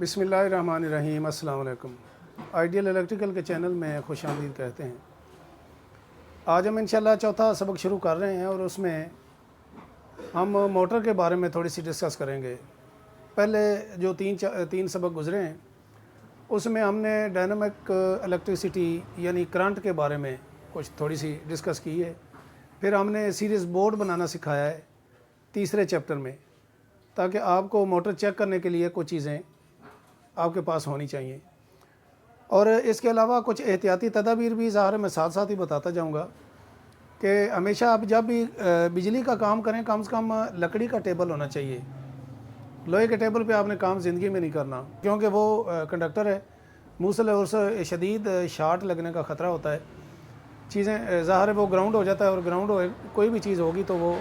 बिस्मिल्लाहिर्रहमानिर्रहीम। अस्सलाम वालेकुम। आइडियल इलेक्ट्रिकल के चैनल में खुश आमदीद कहते हैं। आज हम इंशाल्लाह चौथा सबक शुरू कर रहे हैं और उसमें हम मोटर के बारे में थोड़ी सी डिस्कस करेंगे। पहले जो तीन सबक गुज़रे हैं उसमें हमने डायनामिक इलेक्ट्रिसिटी यानी करंट के बारे में कुछ थोड़ी सी डिस्कस की है। फिर हमने सीरीज़ बोर्ड बनाना सिखाया है तीसरे चैप्टर में, ताकि आपको मोटर चेक करने के लिए कुछ चीज़ें आपके पास होनी चाहिए। और इसके अलावा कुछ एहतियाती तदाबीर भी ज़ाहिर मैं साथ साथ ही बताता जाऊंगा कि हमेशा आप जब भी बिजली का काम करें कम से कम लकड़ी का टेबल होना चाहिए। लोहे के टेबल पे आपने काम ज़िंदगी में नहीं करना, क्योंकि वो कंडक्टर है, मूसल है, उससे शदीद शार्ट लगने का ख़तरा होता है। चीज़ें ज़ाहिर है वो ग्राउंड हो जाता है, और ग्राउंड हो कोई भी चीज़ होगी तो वो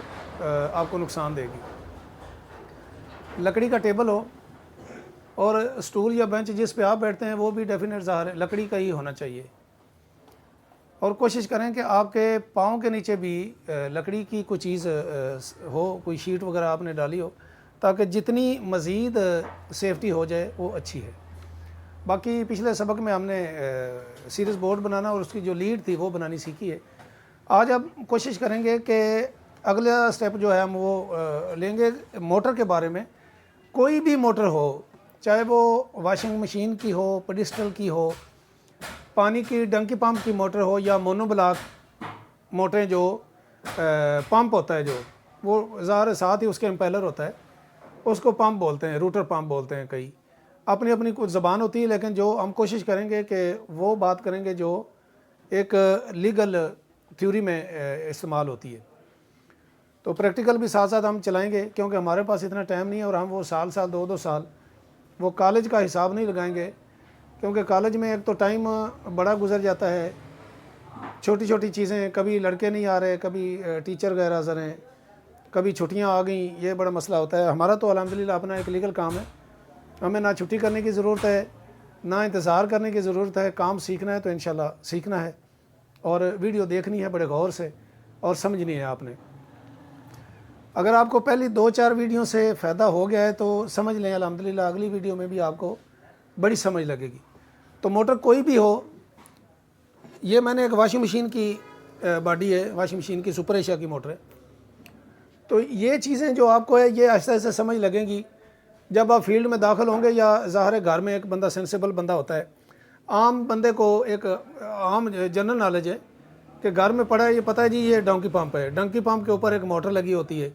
आपको नुकसान देगी। लकड़ी का टेबल हो और स्टूल या बेंच जिस पे आप बैठते हैं वो भी डेफिनेट ज़ाहिर है लकड़ी का ही होना चाहिए। और कोशिश करें कि आपके पाँव के नीचे भी लकड़ी की कोई चीज़ हो, कोई शीट वगैरह आपने डाली हो, ताकि जितनी मज़ीद सेफ्टी हो जाए वो अच्छी है। बाकी पिछले सबक में हमने सीरीज़ बोर्ड बनाना और उसकी जो लीड थी वो बनानी सीखी है। आज अब कोशिश करेंगे कि अगला स्टेप जो है हम वो लेंगे मोटर के बारे में। कोई भी मोटर हो, चाहे वो वॉशिंग मशीन की हो, पेडिस्टल की हो, पानी की डंकी पंप की मोटर हो, या मोनोब्लॉक मोटरें जो पंप होता है जो वो ज़ाहिर साथ ही उसके इम्पेलर होता है, उसको पंप बोलते हैं, रूटर पंप बोलते हैं। कई अपनी अपनी कुछ ज़बान होती है, लेकिन जो हम कोशिश करेंगे कि वो बात करेंगे जो एक लीगल थ्योरी में इस्तेमाल होती है। तो प्रैक्टिकल भी साथ साथ हम चलाएंगे, क्योंकि हमारे पास इतना टाइम नहीं है और हम वो साल दो साल वो कॉलेज का हिसाब नहीं लगाएंगे, क्योंकि कॉलेज में एक तो टाइम बड़ा गुजर जाता है, छोटी छोटी चीज़ें, कभी लड़के नहीं आ रहे, कभी टीचर गैर हाज़िर हैं, कभी छुट्टियां आ गई, ये बड़ा मसला होता है। हमारा तो अल्हम्दुलिल्लाह अपना एक लीगल काम है, हमें ना छुट्टी करने की ज़रूरत है ना इंतज़ार करने की ज़रूरत है। काम सीखना है तो इंशाल्लाह सीखना है, और वीडियो देखनी है बड़े गौर से और समझनी है आपने। अगर आपको पहली 2-4 वीडियो से फ़ायदा हो गया है तो समझ लें अल्हम्दुलिल्लाह अगली वीडियो में भी आपको बड़ी समझ लगेगी। तो मोटर कोई भी हो, ये मैंने एक वॉशिंग मशीन की बॉडी है, वॉशिंग मशीन की सुपर एशिया की मोटर है। तो ये चीज़ें जो आपको है ये ऐसे ऐसे समझ लगेंगी जब आप फील्ड में दाखिल होंगे, या ज़ाहिर है घर में एक बंदा सेंसिबल बंदा होता है। आम बंदे को एक आम जनरल नॉलेज है कि घर में पड़ा है, ये पता है जी ये डंकी पंप है, डंकी पंप के ऊपर एक मोटर लगी होती है,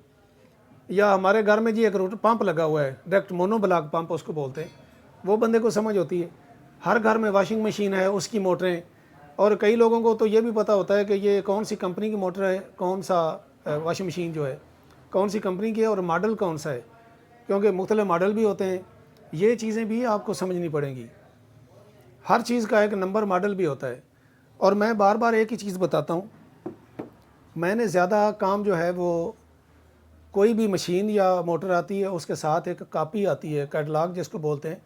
या हमारे घर में जी एक रूटर पंप लगा हुआ है, डायरेक्ट मोनोब्लॉक पंप उसको बोलते हैं, वो बंदे को समझ होती है। हर घर में वॉशिंग मशीन है, उसकी मोटरें, और कई लोगों को तो ये भी पता होता है कि ये कौन सी कंपनी की मोटर है, कौन सा वॉशिंग मशीन जो है कौन सी कंपनी की है और मॉडल कौन सा है, क्योंकि मुख्तलिफ मॉडल भी होते हैं। ये चीज़ें भी आपको समझनी पड़ेंगी, हर चीज़ का एक नंबर मॉडल भी होता है। और मैं बार बार एक ही चीज़ बताता हूँ, मैंने ज़्यादा काम जो है वो कोई भी मशीन या मोटर आती है उसके साथ एक कापी आती है, कैटलॉग जिसको बोलते हैं।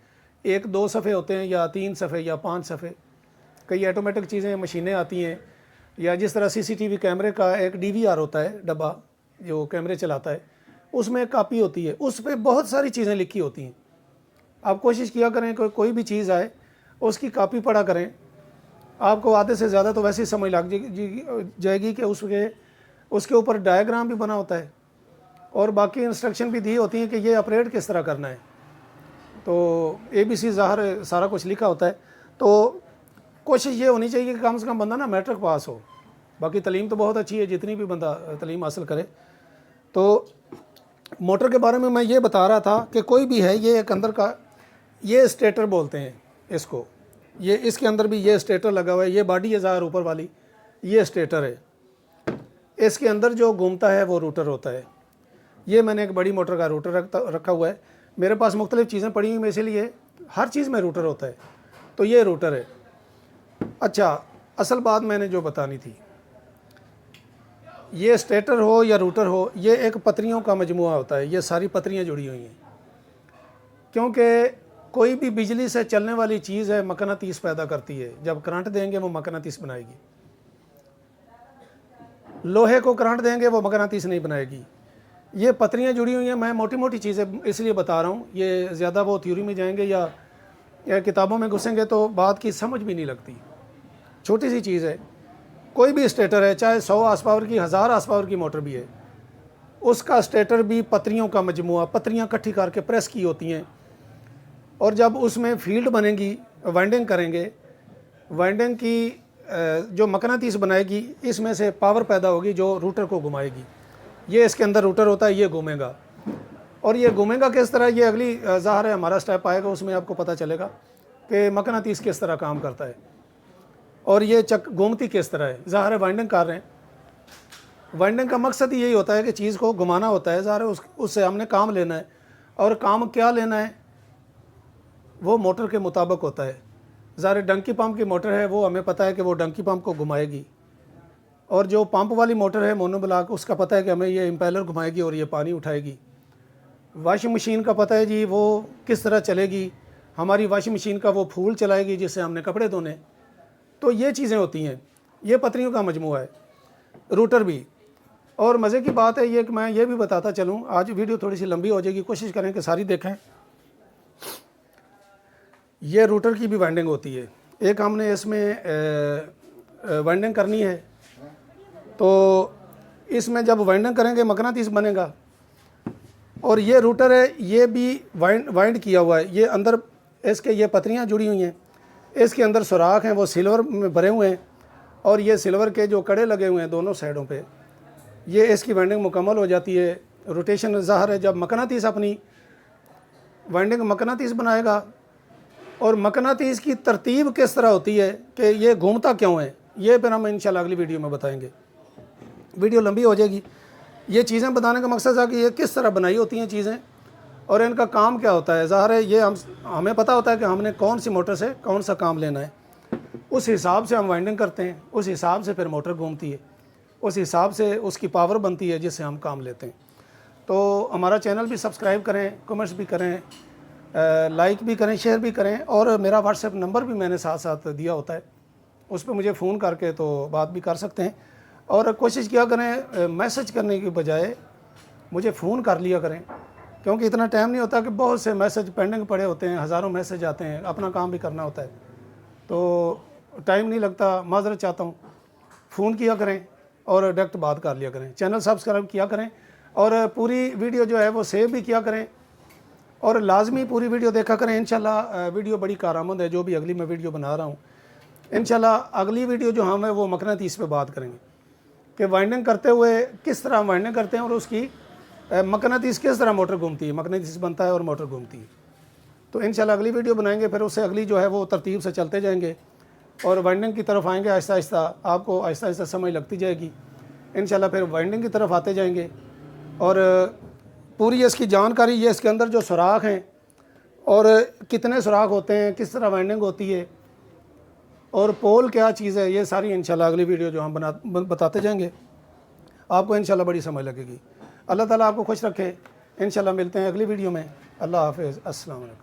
1-2 सफ़े होते हैं, या 3 सफ़े या 5 सफ़े। कई ऑटोमेटिक चीज़ें मशीनें आती हैं, या जिस तरह CCTV कैमरे का एक DVR होता है डब्बा जो कैमरे चलाता है, उसमें एक कापी होती है, उस पर बहुत सारी चीज़ें लिखी होती हैं। आप कोशिश किया करें कोई भी चीज़ आए उसकी कापी पढ़ा करें, आपको आधे से ज़्यादा तो वैसे ही समझ लग जाएगी कि उसके ऊपर डायग्राम भी बना होता है और बाकी इंस्ट्रक्शन भी दी होती हैं कि ये ऑपरेट किस तरह करना है। तो ABC ज़ाहिर सारा कुछ लिखा होता है। तो कोशिश ये होनी चाहिए कि कम से कम बंदा ना मैट्रिक पास हो। बाकी तालीम तो बहुत अच्छी है, जितनी भी बंदा तालीम हासिल करे। तो मोटर के बारे में मैं ये बता रहा था कि कोई भी है, ये एक अंदर का ये स्टेटर बोलते हैं इसको, ये इसके अंदर भी ये स्टेटर लगा हुआ है, ये बॉडी है ज़ाहिर ऊपर वाली, ये स्टेटर है, इसके अंदर जो घूमता है वो रूटर होता है। ये मैंने एक बड़ी मोटर का रूटर रखा हुआ है, मेरे पास मुख्तलिफ़ चीज़ें पड़ी हुई, इसीलिए हर चीज़ में रूटर होता है। तो ये रूटर है। अच्छा, असल बात मैंने जो बतानी थी, ये स्टेटर हो या रूटर हो, ये एक पतरियों का मजमुआ होता है, ये सारी पतरियाँ जुड़ी हुई हैं, क्योंकि कोई भी बिजली से चलने वाली चीज़ है मकनातीस पैदा करती है। जब करंट देंगे वो मकनातीस बनाएगी, लोहे को करंट देंगे वो मकनातीस नहीं बनाएगी। ये पतरियाँ जुड़ी हुई हैं। मैं मोटी मोटी चीज़ें इसलिए बता रहा हूँ, ये ज़्यादा वो थ्योरी में जाएंगे या یا کتابوں میں گھسیں گے تو بات کی سمجھ بھی نہیں لگتی. چھوٹی سی چیز ہے, کوئی بھی اسٹیٹر ہے, چاہے 100 ہارس پاور کی 1000 ہارس پاور کی موٹر بھی ہے, اس کا اسٹیٹر بھی پتریوں کا مجموعہ, پتریاں اکٹھی کر کے پریس کی ہوتی ہیں, اور جب اس میں فیلڈ بنے گی, وائنڈنگ کریں گے, وائنڈنگ کی جو مقناطیس بنائے گی, اس میں سے پاور پیدا ہوگی جو روٹر کو گھمائے گی. یہ اس کے اندر روٹر ہوتا ہے, یہ گھومے گا, اور یہ گھومے گا کس طرح, یہ اگلی ظاہر ہے ہمارا سٹیپ آئے گا, اس میں آپ کو پتہ چلے گا کہ مقناطیس کس طرح کام کرتا ہے, اور یہ گھومتی کس طرح ہے. ظاہر ہے وائنڈنگ کر رہے ہیں, وائنڈنگ کا مقصد یہی ہوتا ہے کہ چیز کو گھمانا ہوتا ہے. ظاہر ہے اس سے ہم نے کام لینا ہے, اور کام کیا لینا ہے وہ موٹر کے مطابق ہوتا ہے. ظاہر ڈنکی پمپ کی موٹر ہے, وہ ہمیں پتہ ہے کہ وہ ڈنکی پمپ کو گھمائے گی, اور جو پمپ والی موٹر ہے مونو بلاک, اس کا پتہ ہے کہ ہمیں یہ امپیلر گھمائے گی اور یہ پانی اٹھائے گی. واشنگ مشین کا پتہ ہے جی وہ کس طرح چلے گی, ہماری واشنگ مشین کا وہ پھول چلائے گی جس سے ہم نے کپڑے دھونے. تو یہ چیزیں ہوتی ہیں, یہ پتریوں کا مجموعہ ہے. روٹر بھی. اور مزے کی بات ہے یہ کہ میں یہ بھی بتاتا چلوں, آج ویڈیو تھوڑی سی لمبی ہو جائے گی, کوشش کریں کہ ساری دیکھیں. یہ روٹر کی بھی وائنڈنگ ہوتی ہے. ایک ہم نے اس میں وائنڈنگ کرنی ہے, تو اس میں جب وائنڈنگ کریں گے مقناطیس بنے گا, اور یہ روٹر ہے یہ بھی وائنڈ کیا ہوا ہے. یہ اندر اس کے یہ پتریاں جڑی ہوئی ہیں, اس کے اندر سوراخ ہیں وہ سلور میں بھرے ہوئے ہیں, اور یہ سلور کے جو کڑے لگے ہوئے ہیں دونوں سائڈوں پہ, یہ اس کی وائنڈنگ مکمل ہو جاتی ہے. روٹیشن ظاہر ہے جب مقناطیس اپنی وائنڈنگ مقناطیس بنائے گا, اور مقناطیس کی ترتیب کس طرح ہوتی ہے کہ یہ گھومتا کیوں ہے, یہ پھر ہم انشاءاللہ اگلی ویڈیو میں بتائیں گے. ویڈیو لمبی ہو جائے گی. یہ چیزیں بتانے کا مقصد ہے کہ یہ کس طرح بنائی ہوتی ہیں چیزیں, اور ان کا کام کیا ہوتا ہے. ظاہر ہے یہ ہمیں پتہ ہوتا ہے کہ ہم نے کون سی موٹر سے کون سا کام لینا ہے, اس حساب سے ہم وائنڈنگ کرتے ہیں, اس حساب سے پھر موٹر گھومتی ہے, اس حساب سے اس کی پاور بنتی ہے جس سے ہم کام لیتے ہیں. تو ہمارا چینل بھی سبسکرائب کریں, کمنٹس بھی کریں, لائک بھی کریں, شیئر بھی کریں, اور میرا واٹس ایپ نمبر بھی میں نے ساتھ ساتھ دیا ہوتا ہے, اس پہ مجھے فون کر کے تو بات بھی کر سکتے ہیں. اور کوشش کیا کریں میسج کرنے کی بجائے مجھے فون کر لیا کریں, کیونکہ اتنا ٹائم نہیں ہوتا کہ بہت سے میسج پینڈنگ پڑے ہوتے ہیں, ہزاروں میسج آتے ہیں, اپنا کام بھی کرنا ہوتا ہے, تو ٹائم نہیں لگتا. معذرت چاہتا ہوں. فون کیا کریں اور ڈائریکٹ بات کر لیا کریں. چینل سبسکرائب کیا کریں, اور پوری ویڈیو جو ہے وہ سیو بھی کیا کریں, اور لازمی پوری ویڈیو دیکھا کریں. انشاءاللہ ویڈیو بڑی کارآمد ہے جو بھی اگلی میں ویڈیو بنا رہا ہوں. انشاءاللہ اگلی ویڈیو جو ہم ہے وہ مقناطیس پہ بات کریں گے کہ وائنڈنگ کرتے ہوئے کس طرح ہم وائنڈنگ کرتے ہیں, اور اس کی مقناطیس کس طرح موٹر گھومتی ہے, مقناطیس بنتا ہے اور موٹر گھومتی ہے. تو انشاءاللہ اگلی ویڈیو بنائیں گے, پھر اس سے اگلی جو ہے وہ ترتیب سے چلتے جائیں گے, اور وائنڈنگ کی طرف آئیں گے. آہستہ آہستہ آپ کو آہستہ آہستہ سمجھ لگتی جائے گی. انشاءاللہ پھر وائنڈنگ کی طرف آتے جائیں گے, اور پوری اس کی جانکاری, یہ اس کے اندر جو سوراخ ہیں اور کتنے سوراخ ہوتے ہیں, کس طرح وائنڈنگ ہوتی ہے, اور پول کیا چیز ہے, یہ ساری انشاءاللہ اگلی ویڈیو جو ہم بتاتے جائیں گے آپ کو انشاءاللہ بڑی سمجھ لگے گی. اللہ تعالیٰ آپ کو خوش رکھے. انشاءاللہ ملتے ہیں اگلی ویڈیو میں. اللہ حافظ. السلام علیکم.